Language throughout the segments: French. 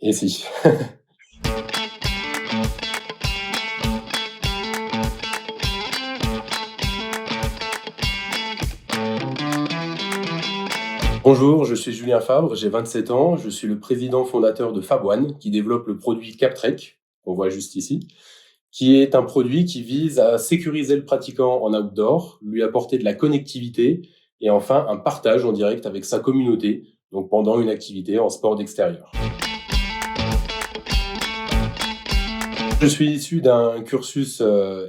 Et si. Bonjour, je suis Julien Fabre, j'ai 27 ans, je suis le président fondateur de Fab1 qui développe le produit CapTrek, qu'on voit juste ici, qui est un produit qui vise à sécuriser le pratiquant en outdoor, lui apporter de la connectivité et enfin un partage en direct avec sa communauté, donc pendant une activité en sport d'extérieur. Je suis issu d'un cursus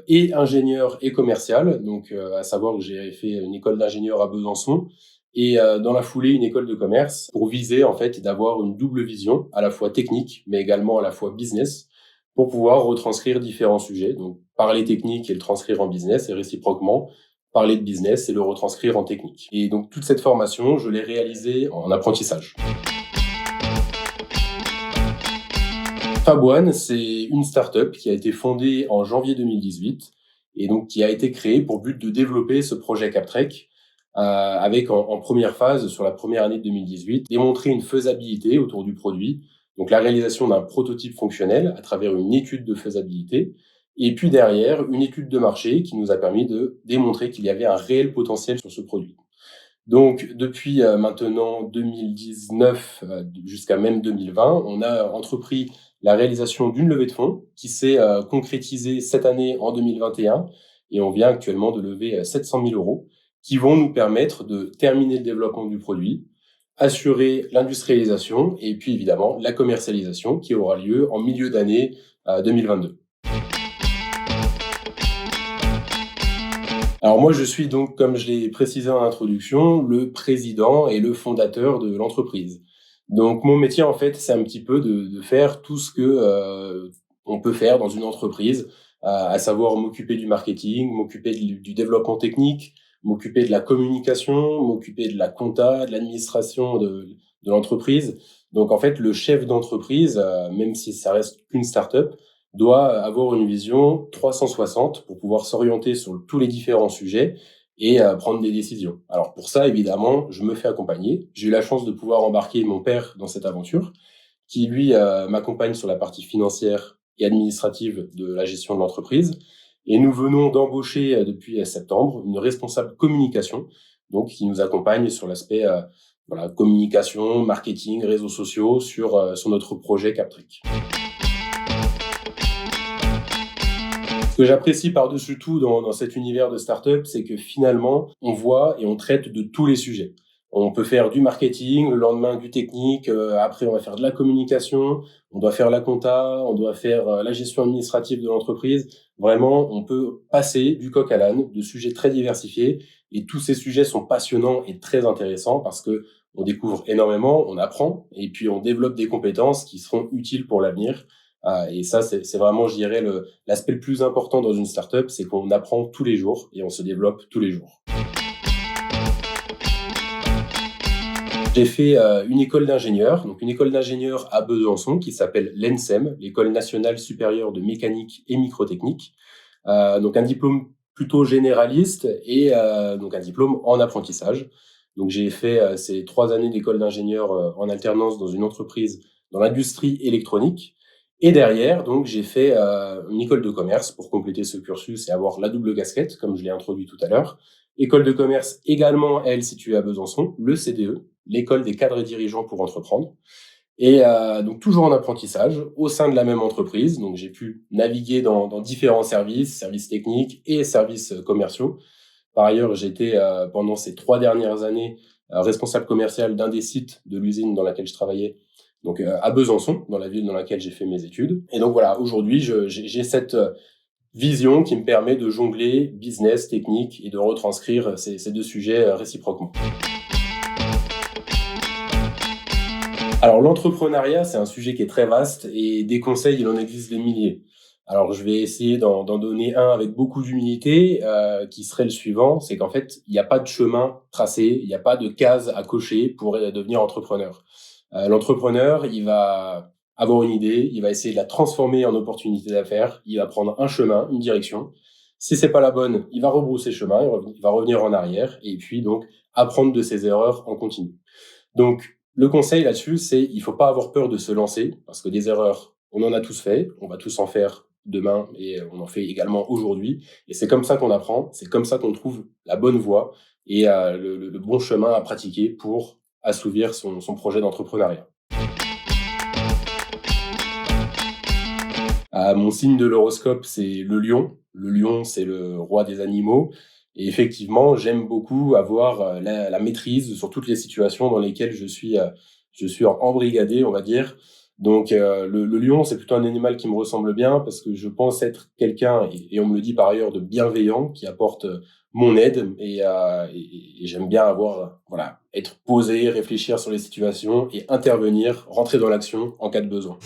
et ingénieur et commercial, donc à savoir que j'ai fait une école d'ingénieur à Besançon et dans la foulée une école de commerce pour viser en fait d'avoir une double vision, à la fois technique mais également à la fois business, pour pouvoir retranscrire différents sujets. Donc parler technique et le transcrire en business et réciproquement parler de business et le retranscrire en technique. Et donc toute cette formation, je l'ai réalisée en apprentissage. Fab1, c'est une start-up qui a été fondée en janvier 2018 et donc qui a été créée pour but de développer ce projet CapTrek avec en première phase, sur la première année de 2018, démontrer une faisabilité autour du produit, donc la réalisation d'un prototype fonctionnel à travers une étude de faisabilité et puis derrière, une étude de marché qui nous a permis de démontrer qu'il y avait un réel potentiel sur ce produit. Donc, depuis maintenant 2019 jusqu'à même 2020, on a entrepris la réalisation d'une levée de fonds qui s'est concrétisée cette année en 2021 et on vient actuellement de lever 700 000 euros qui vont nous permettre de terminer le développement du produit, assurer l'industrialisation et puis évidemment la commercialisation qui aura lieu en milieu d'année 2022. Alors moi, je suis donc, comme je l'ai précisé en introduction, le président et le fondateur de l'entreprise. Donc mon métier, en fait, c'est un petit peu de faire tout ce que on peut faire dans une entreprise, à savoir m'occuper du marketing, m'occuper du développement technique, m'occuper de la communication, m'occuper de la compta, de l'administration de l'entreprise. Donc en fait, le chef d'entreprise, même si ça reste qu'une start-up, doit avoir une vision 360 pour pouvoir s'orienter sur tous les différents sujets et prendre des décisions. Alors pour ça, évidemment, je me fais accompagner. J'ai eu la chance de pouvoir embarquer mon père dans cette aventure, qui lui m'accompagne sur la partie financière et administrative de la gestion de l'entreprise. Et nous venons d'embaucher depuis septembre une responsable communication, donc qui nous accompagne sur l'aspect voilà, communication, marketing, réseaux sociaux sur notre projet CapTrek. Ce que j'apprécie par-dessus tout dans cet univers de start-up, c'est que finalement, on voit et on traite de tous les sujets. On peut faire du marketing, le lendemain du technique, après on va faire de la communication, on doit faire la compta, on doit faire la gestion administrative de l'entreprise. Vraiment, on peut passer du coq à l'âne, de sujets très diversifiés. Et tous ces sujets sont passionnants et très intéressants parce que on découvre énormément, on apprend et puis on développe des compétences qui seront utiles pour l'avenir. Et ça, c'est vraiment, je dirais, l'aspect le plus important dans une startup, c'est qu'on apprend tous les jours et on se développe tous les jours. J'ai fait une école d'ingénieur, donc une école d'ingénieur à Besançon qui s'appelle l'ENSEM, l'École nationale supérieure de mécanique et microtechnique. Donc un diplôme plutôt généraliste et donc un diplôme en apprentissage. Donc j'ai fait ces 3 années d'école d'ingénieur en alternance dans une entreprise dans l'industrie électronique. Et derrière, donc, j'ai fait une école de commerce pour compléter ce cursus et avoir la double casquette, comme je l'ai introduit tout à l'heure. École de commerce également, elle, située à Besançon, le CDE, l'école des cadres et dirigeants pour entreprendre. Et donc, toujours en apprentissage, au sein de la même entreprise. Donc, j'ai pu naviguer dans différents services, services techniques et services commerciaux. Par ailleurs, j'étais, pendant ces 3 dernières années, responsable commercial d'un des sites de l'usine dans laquelle je travaillais, donc à Besançon, dans la ville dans laquelle j'ai fait mes études. Et donc voilà, aujourd'hui, j'ai cette vision qui me permet de jongler business, technique et de retranscrire ces 2 sujets réciproquement. Alors l'entrepreneuriat, c'est un sujet qui est très vaste et des conseils, il en existe des milliers. Alors je vais essayer d'en donner un avec beaucoup d'humilité, qui serait le suivant, c'est qu'en fait, il n'y a pas de chemin tracé, il n'y a pas de case à cocher pour devenir entrepreneur. L'entrepreneur, il va avoir une idée, il va essayer de la transformer en opportunité d'affaires, il va prendre un chemin, une direction. Si c'est pas la bonne, il va rebrousser chemin, il va revenir en arrière et puis donc apprendre de ses erreurs en continu. Donc Le conseil là-dessus, c'est il faut pas avoir peur de se lancer parce que des erreurs, on en a tous fait, on va tous en faire demain et on en fait également aujourd'hui. Et c'est comme ça qu'on apprend, c'est comme ça qu'on trouve la bonne voie et le bon chemin à pratiquer pour assouvir son projet d'entrepreneuriat. Mon signe de l'horoscope, c'est le lion. Le lion, c'est le roi des animaux. Et effectivement, j'aime beaucoup avoir la maîtrise sur toutes les situations dans lesquelles je suis embrigadé, on va dire. Donc, le lion, c'est plutôt un animal qui me ressemble bien parce que je pense être quelqu'un, et on me le dit par ailleurs, de bienveillant, qui apporte mon aide. Et j'aime bien voilà, être posé, réfléchir sur les situations et intervenir, rentrer dans l'action en cas de besoin.